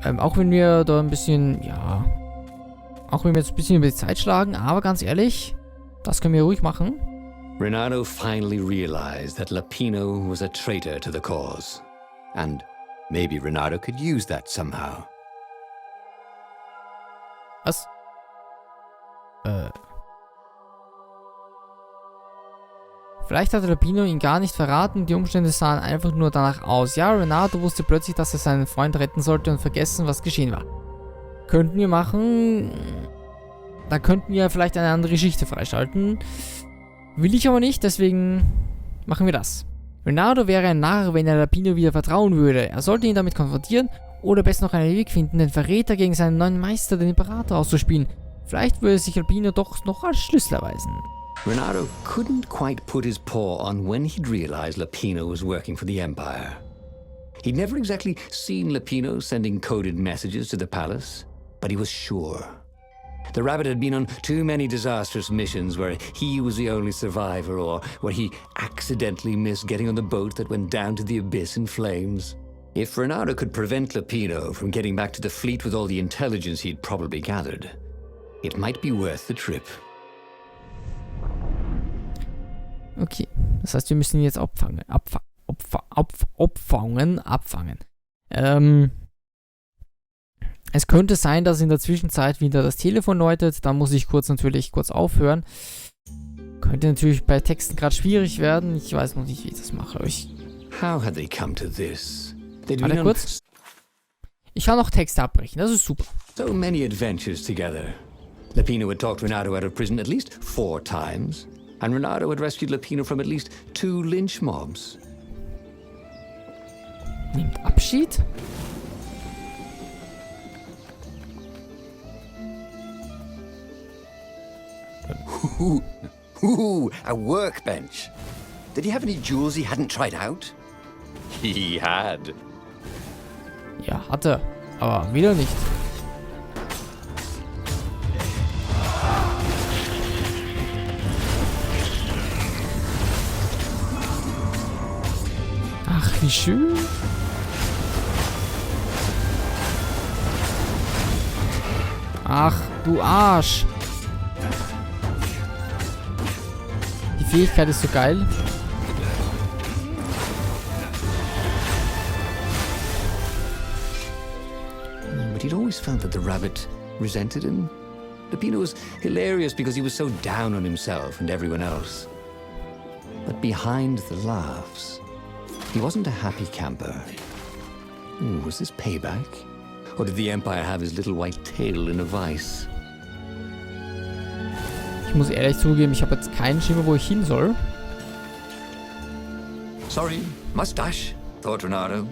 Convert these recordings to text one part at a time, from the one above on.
Auch wenn wir da ein bisschen, ja... Auch wenn wir jetzt ein bisschen über die Zeit schlagen, aber ganz ehrlich, das können wir ruhig machen. Reynardo finally realized that Lapino was a traitor to the cause. And maybe Reynardo could use that somehow. Was? Vielleicht hatte Lapino ihn gar nicht verraten, die Umstände sahen einfach nur danach aus. Ja, Reynardo wusste plötzlich, dass er seinen Freund retten sollte und vergessen, was geschehen war. Könnten wir machen... Da könnten wir vielleicht eine andere Geschichte freischalten. Will ich aber nicht, deswegen machen wir das. Reynardo wäre ein Narr, wenn er Lapino wieder vertrauen würde. Er sollte ihn damit konfrontieren oder besser noch einen Weg finden, den Verräter gegen seinen neuen Meister, den Imperator, auszuspielen. Vielleicht würde sich Lapino doch noch als Schlüssel erweisen. Reynardo couldn't quite put his paw on when he'd realized Lapino was working for the Empire. He'd never exactly seen Lapino sending coded messages to the palace, but he was sure. The rabbit had been on too many disastrous missions where he was the only survivor or where he accidentally missed getting on the boat that went down to the abyss in flames. If Reynardo could prevent Lapino from getting back to the fleet with all the intelligence he'd probably gathered, it might be worth the trip. Okay, das heißt, wir müssen ihn jetzt abfangen. Abfangen. Es könnte sein, dass in der Zwischenzeit wieder das Telefon läutet. Da muss ich natürlich kurz aufhören. Könnte natürlich bei Texten gerade schwierig werden. Ich weiß noch nicht, wie ich das mache. How had they come to this? Warte kurz. Ich kann noch Texte abbrechen. Das ist super. So many adventures together. Lapino had talked Reynardo out of prison at least 4 times. And Reynardo had rescued Lapino from at least 2 lynch mobs. Nimmt Abschied? Ooh, a workbench. Did he have any jewels he hadn't tried out? He had. Ja, hatte. Aber wieder nicht. Ach, wie schön. Ach, du Arsch. Die Fähigkeit ist so geil. But he'd always felt that the rabbit resented him. Lapino was hilarious because he was so down on himself and everyone else. But behind the laughs, he wasn't a happy camper. Ooh, was this payback? Or did the Empire have his little white tail in a vice? Ich muss ehrlich zugeben, ich habe jetzt keinen Schimmer, wo ich hin soll. Sorry, mustache, thought Reynardo.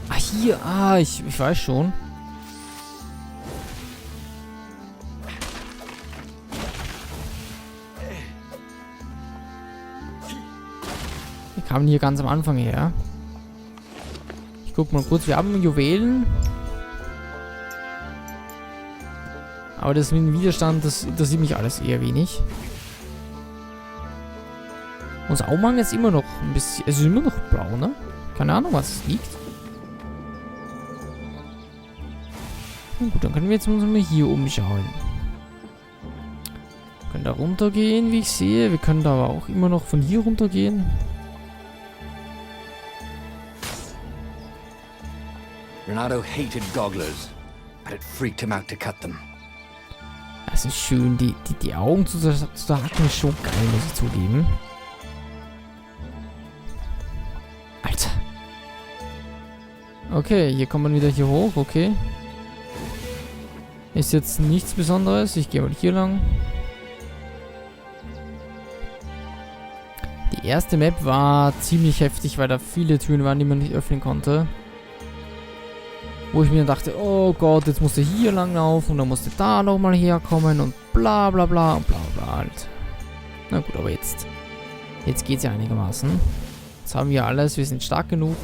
Ah, hier. Ah, ich weiß schon. Wir kamen hier ganz am Anfang her. Ich guck mal kurz. Wir haben Juwelen. Aber das mit dem Widerstand, das interessiert mich alles eher wenig. Unser Augenmang ist immer noch ein bisschen... Es ist immer noch blau, ne? Keine Ahnung, was es liegt. Na gut, dann können wir jetzt uns mal hier umschauen. Wir können da runtergehen, wie ich sehe. Wir können da aber auch immer noch von hier runtergehen. Reynardo hated gogglers, but it freaked him out to cut them. Das ist schön. Die Augen zu hacken ist schon geil, muss ich zugeben. Alter. Okay, hier kommt man wieder hier hoch. Okay. Ist jetzt nichts Besonderes. Ich gehe mal hier lang. Die erste Map war ziemlich heftig, weil da viele Türen waren, die man nicht öffnen konnte. Wo ich mir dachte, oh Gott, jetzt musst du hier lang laufen und dann musst du da nochmal herkommen und bla bla bla und bla bla halt. Na gut, aber jetzt geht's ja einigermaßen. Jetzt haben wir alles, wir sind stark genug.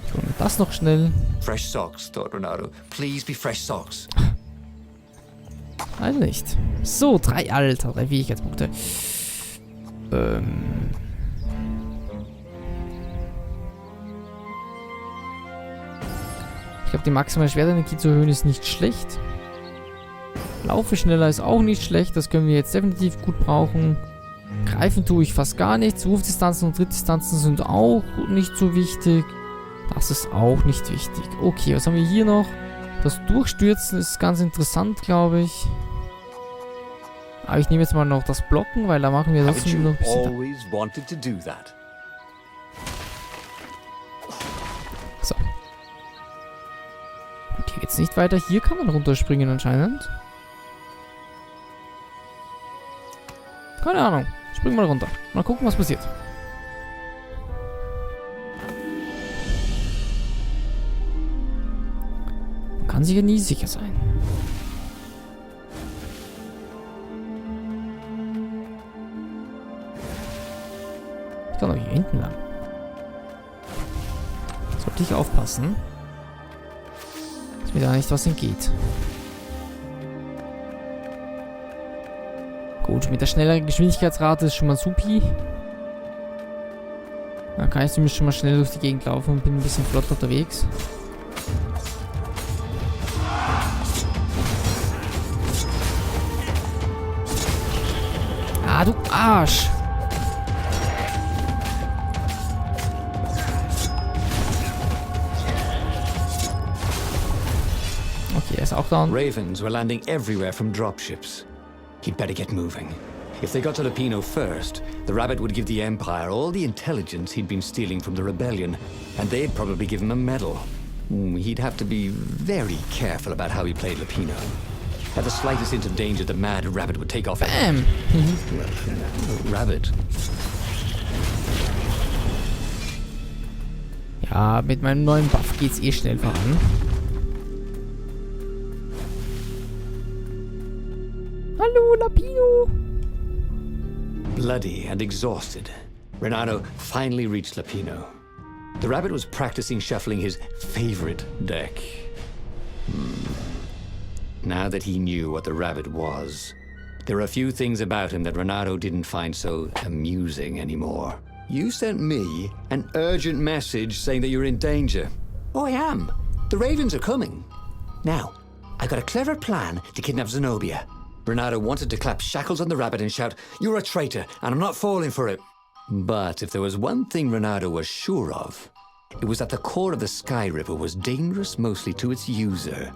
Ich hole mir das noch schnell. Fresh socks, thought Reynardo. Please be fresh socks. Nein, nicht. So, 3 Fähigkeitspunkte. glaube, die maximale Schwertenergie zu erhöhen ist nicht schlecht. Laufe schneller ist auch nicht schlecht. Das können wir jetzt definitiv gut brauchen. Greifen tue ich fast gar nichts. Wurfdistanzen und Trittdistanzen sind auch nicht so wichtig. Das ist auch nicht wichtig. Okay, was haben wir hier noch? Das Durchstürzen ist ganz interessant, glaube ich. Aber ich nehme jetzt mal noch das Blocken, weil da machen wir das noch ein bisschen. So. Gut, hier geht's nicht weiter. Hier kann man runterspringen anscheinend. Keine Ahnung. Spring mal runter. Mal gucken, was passiert. Man kann sich ja nie sicher sein. Ich kann doch hier hinten lang. Sollte ich aufpassen, dass mir da nicht was entgeht. Gut, mit der schnelleren Geschwindigkeitsrate ist schon mal supi. Dann kann ich zumindest schon mal schnell durch die Gegend laufen und bin ein bisschen flott unterwegs. Ah, du Arsch! Okay, er ist auch down. Ravens were landing everywhere from dropships. He'd better get moving. If they got to Lupino first, the rabbit would give the Empire all the intelligence he'd been stealing from the Rebellion, and they'd probably give him a medal. He'd have to be very careful about how he played Lupino. At the slightest hint of danger, the mad rabbit would take off. Bam! Well, rabbit. Ja, mit meinem neuen Buff geht's eh schnell voran. Hallo, Lapino! Bloody and exhausted, Reynardo finally reached Lupino. The rabbit was practicing shuffling his favorite deck. Now that he knew what the rabbit was, there were a few things about him that Reynardo didn't find so amusing anymore. You sent me an urgent message saying that you're in danger. Oh, I am. The ravens are coming. Now, I got a clever plan to kidnap Zenobia. Reynardo wanted to clap shackles on the rabbit and shout, "You're a traitor, and I'm not falling for it." But if there was one thing Reynardo was sure of, it was that the core of the Sky River was dangerous mostly to its user.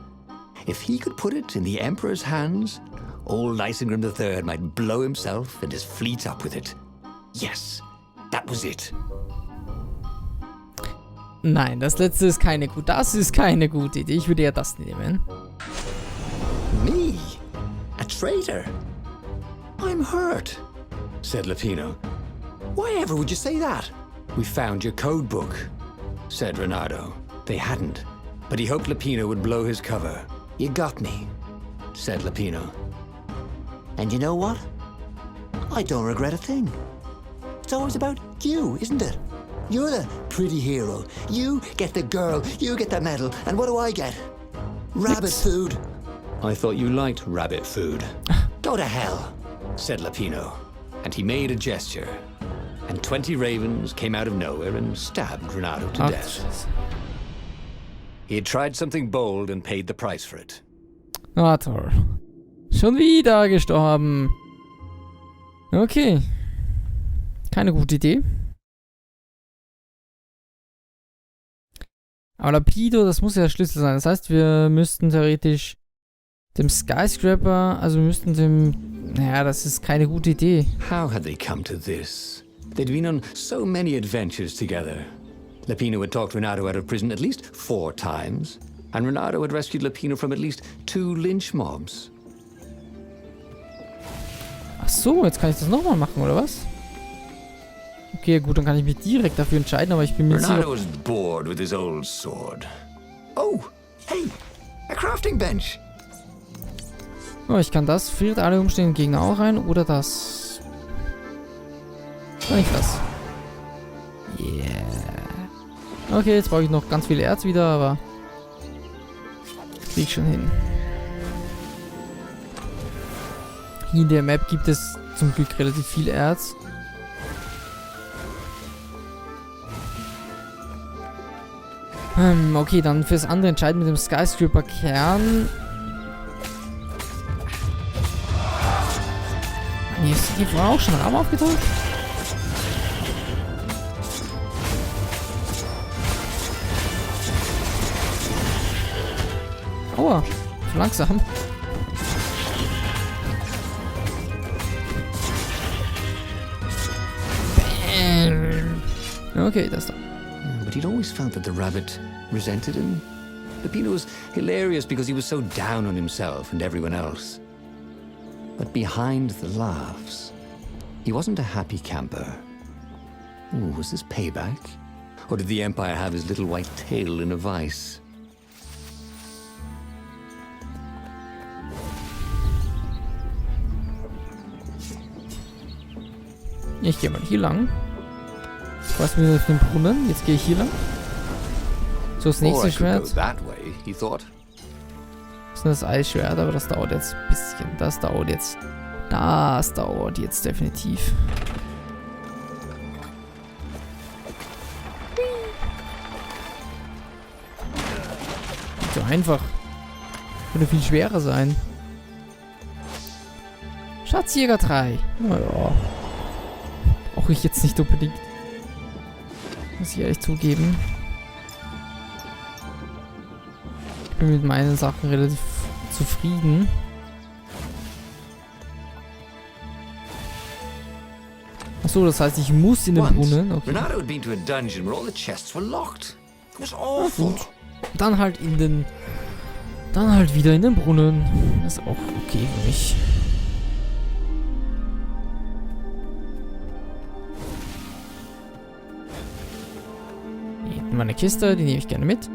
If he could put it in the Emperor's hands, old Isengrim III might blow himself and his fleet up with it. Yes, that was it. Nein, das letzte ist keine gute. Das ist keine gute Idee. Ich würde ja das nehmen. Me? A traitor? I'm hurt, said Lupino. Why ever would you say that? We found your code book, said Reynardo. They hadn't, but he hoped Lupino would blow his cover. You got me, said Lupino. And you know what? I don't regret a thing. It's always about you, isn't it? You're the pretty hero. You get the girl, you get the medal, and what do I get? Rabbit food. I thought you liked rabbit food. Go to hell, said Lupino. And he made a gesture. And 20 ravens came out of nowhere and stabbed Reynardo to death. He had tried something bold and paid the price for it. Ah, toll. Schon wieder gestorben. Okay. Keine gute Idee. Aber Lapido, das muss ja der Schlüssel sein. Das heißt, wir müssten theoretisch dem Skyscraper, also wir müssten dem... Naja, das ist keine gute Idee. How had they come to this? They'd been on so many adventures together. Lupino had talked Reynardo out of prison at least 4 times, and Reynardo had rescued Lupino from at least 2 lynch mobs. Ach so, jetzt kann ich das nochmal machen, oder was? Okay, gut, dann kann ich mich direkt dafür entscheiden, aber ich bin mir sicher... Reynardo was bored with his old sword. Oh, hey, a crafting bench. Oh, ich kann das, friert alle umstehenden Gegner auch ein, oder das. Oder nicht das. Yeah. Okay, jetzt brauche ich noch ganz viel Erz wieder, aber das krieg ich schon hin. Hier in der Map gibt es zum Glück relativ viel Erz. Okay, dann fürs andere entscheiden mit dem Skyscraper-Kern. Hier ist hier vorher auch schon Raben aufgetaucht. Aua, zu langsam. Bam. Okay, das da. But he'd always felt that the rabbit resented him. Peppino was hilarious because he was so down on himself and everyone else. But behind the laughs, he wasn't a happy camper. Ooh, was this payback? Or did the Empire have his little white tail in a vice? Ich gehe mal hier lang. Was mir auf den Brunnen? Jetzt gehe ich hier lang. So, das nächste Schwert. Das ist das Eisschwert, aber das dauert jetzt ein bisschen. Das dauert jetzt definitiv. Nicht so einfach. Könnte viel schwerer sein. Schatzjäger 3. Naja. Brauche ich jetzt nicht unbedingt. Muss ich ehrlich zugeben. Ich bin mit meinen Sachen relativ zufrieden. Achso, das heißt, ich muss in den Brunnen. Okay. Reynardo had been to a dungeon where all the chests were locked. It was awful. Dann halt in den... Dann halt wieder in den Brunnen. Ist auch okay für mich. Hier hinten meine Kiste, die nehme ich gerne mit.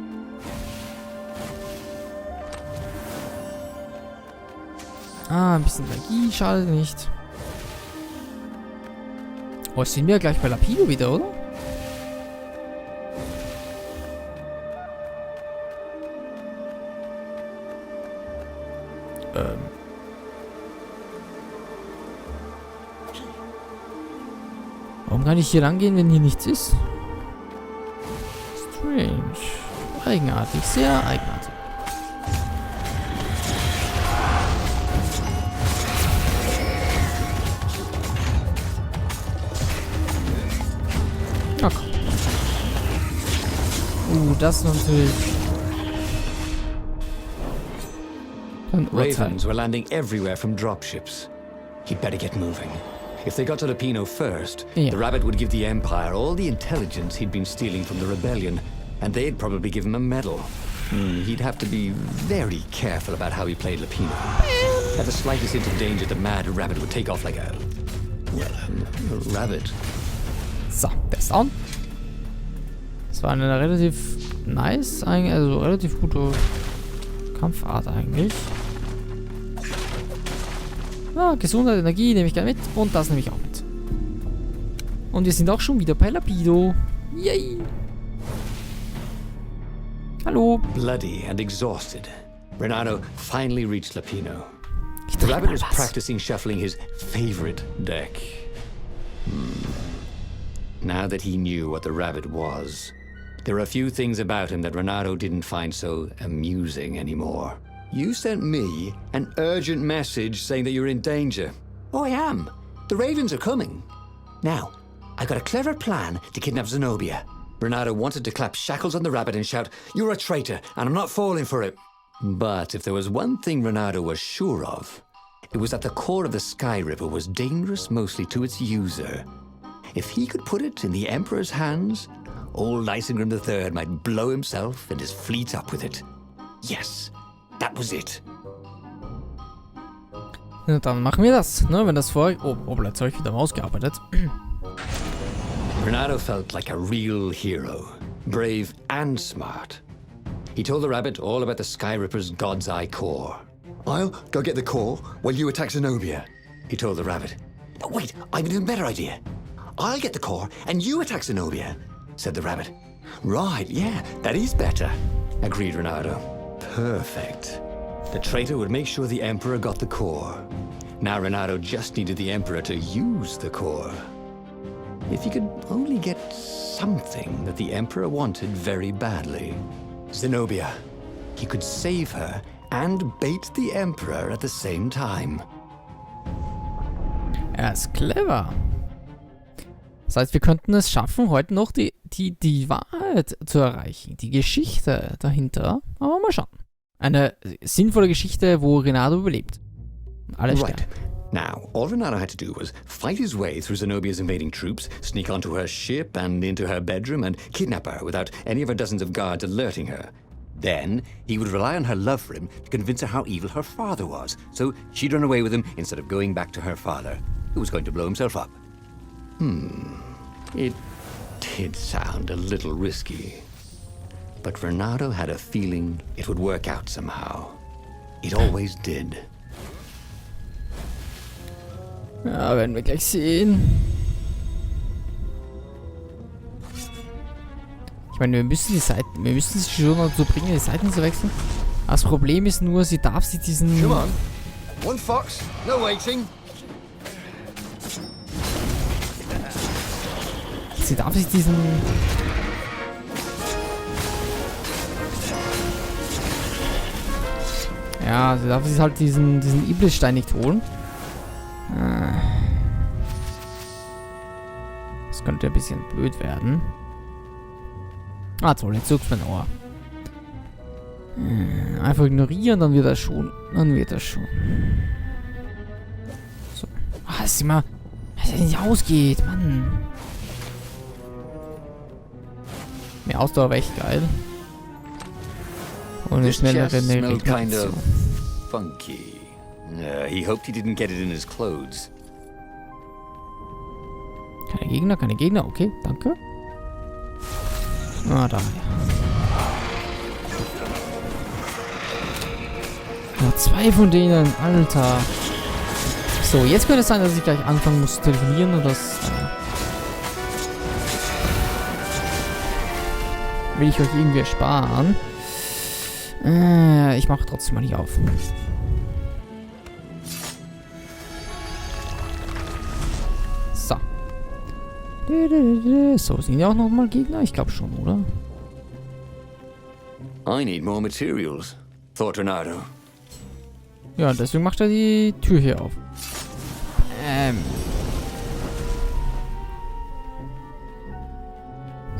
Ah, ein bisschen Magie, schade nicht. Oh, sind wir gleich bei Lapido wieder, oder? Warum kann ich hier lang gehen, wenn hier nichts ist? Strange. Eigenartig, sehr eigenartig. Ach komm. Das natürlich. Ravens were landing everywhere from dropships. He'd better get moving. If they got to Lapino first, the rabbit would give the Empire all the intelligence he'd been stealing from the Rebellion, and they'd probably give him a medal. He'd have to be very careful about how he played Lapino. At the slightest hint of danger, the mad rabbit would take off like a rabbit. So, der ist down. Das war eine relativ nice, also relativ gute Kampfart eigentlich. Ja, Gesundheit, Energie nehme ich gerne mit und das nehme ich auch mit. Und wir sind auch schon wieder bei Lapido. Yay! Hallo. Bloody and exhausted, Reynardo finally reached Lapino. The rabbit was practicing shuffling his favorite deck. Now that he knew what the rabbit was, there were a few things about him that Reynardo didn't find so amusing anymore. You sent me an urgent message saying that you're in danger. Oh, I am. The ravens are coming. Now, I've got a clever plan to kidnap Zenobia. Reynardo wanted to clap shackles on the rabbit and shout, "You're a traitor, and I'm not falling for it." But if there was one thing Reynardo was sure of, it was that the core of the Sky Ripper was dangerous mostly to its user. If he could put it in the Emperor's hands, old Lysengram III might blow himself and his fleet up with it. Yes, that was it. Ja, dann machen wir das, ne? Wenn das vor... Oh, jetzt habe ich wieder ausgearbeitet. Reynardo felt like a real hero, brave and smart. He told the rabbit all about the Sky Ripper's God's Eye core. "I'll go get the core while you attack Zenobia," he told the rabbit. "But wait, I've an even better idea. I'll get the core and you attack Zenobia," said the rabbit. "Right, yeah, that is better," agreed Reynardo. Perfect. The traitor would make sure the Emperor got the core. Now Reynardo just needed the Emperor to use the core. If he could only get something that the Emperor wanted very badly. Zenobia. He could save her and bait the Emperor at the same time. Er ist clever. Das heißt, wir könnten es schaffen, heute noch die Wahrheit zu erreichen. Die Geschichte dahinter. Aber mal schauen. Eine sinnvolle Geschichte, wo Reynardo überlebt. Alle sterben. Right. Now, all Reynardo had to do was fight his way through Zenobia's invading troops, sneak onto her ship and into her bedroom, and kidnap her without any of her dozens of guards alerting her. Then, he would rely on her love for him to convince her how evil her father was, so she'd run away with him instead of going back to her father, who was going to blow himself up. It did sound a little risky. But Reynardo had a feeling it would work out somehow. It always did. Ja, werden wir gleich sehen. Ich meine, wir müssen sie schon dazu bringen, die Seiten zu wechseln. Das Problem ist nur, sie darf sich diesen... Come on. One fox, no waiting. Sie darf sich diesen... Ja, sie darf sich halt diesen Iblisstein nicht holen. Das könnte ein bisschen blöd werden. Ah, toll, jetzt juckt mein Ohr. Einfach ignorieren, dann wird er schon. So. Ah, das ist immer... Dass er nicht ausgeht, Mann. Mehr Ausdauer wäre echt geil. Und eine schnellere Regeneration. Funky. He hoped he didn't get it in his clothes. Keine Gegner, okay, danke. Ah, da. Ja, 2 von denen, Alter. So, jetzt könnte es sein, dass ich gleich anfangen muss zu telefonieren und das... will ich euch irgendwie ersparen. Ich mache trotzdem mal nicht auf. So. So, sind ja auch nochmal Gegner? Ich glaube schon, oder? I need more materials, thought Reynardo. Ja, deswegen macht er die Tür hier auf.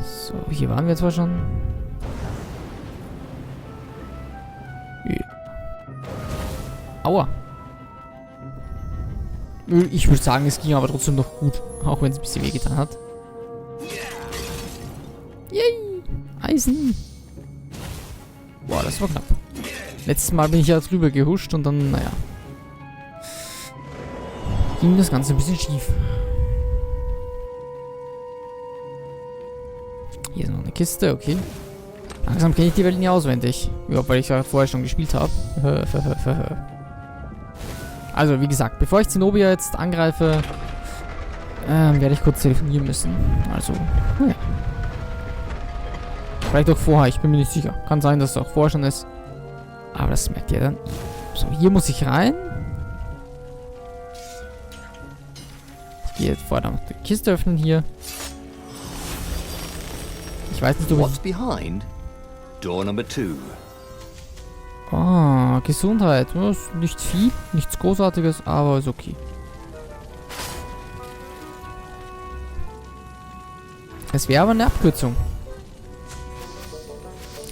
So, hier waren wir zwar schon. Ja. Aua. Ich würde sagen, es ging aber trotzdem noch gut. Auch wenn es ein bisschen wehgetan hat. Yay! Eisen! Boah, das war knapp. Letztes Mal bin ich ja drüber gehuscht und dann, naja. Ging das Ganze ein bisschen schief. Hier ist noch eine Kiste, okay. Langsam kenne ich die Welt nicht auswendig. Überhaupt, weil ich ja vorher schon gespielt habe. Also, wie gesagt, bevor ich Zenobia jetzt angreife, werde ich kurz telefonieren müssen. Also, naja. Vielleicht auch vorher, ich bin mir nicht sicher. Kann sein, dass es auch vorher schon ist. Aber das merkt ihr dann. So, hier muss ich rein. Ich gehe jetzt vorher noch die Kiste öffnen hier. Ich weiß nicht, ob What's behind? Door number 2. Ah, Gesundheit. Ja, ist nicht viel, nichts Großartiges, aber ist okay. Es wäre aber eine Abkürzung.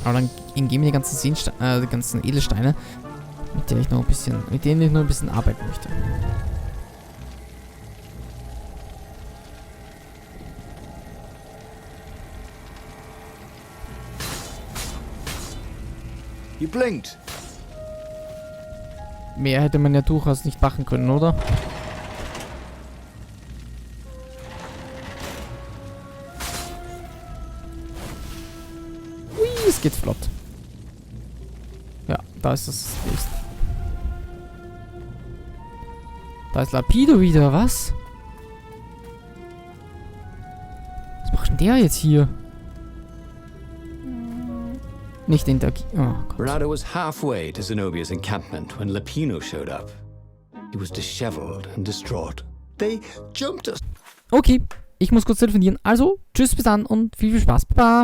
Aber dann geben wir die ganzen die ganzen Edelsteine, mit denen ich noch ein bisschen arbeiten möchte. You blinked. Mehr hätte man ja durchaus nicht machen können, oder? Ui, es geht flott. Ja, da ist das nächste. Da ist Lapido wieder, was? Was macht denn der jetzt hier? Nicht in der... Oh Gott. Reynardo was halfway to Zenobia's encampment when Lapino showed up. He was disheveled and distraught. They jumped us. Okay, Ich muss kurz telefonieren. Also, tschüss, bis dann und viel Spaß. Baba.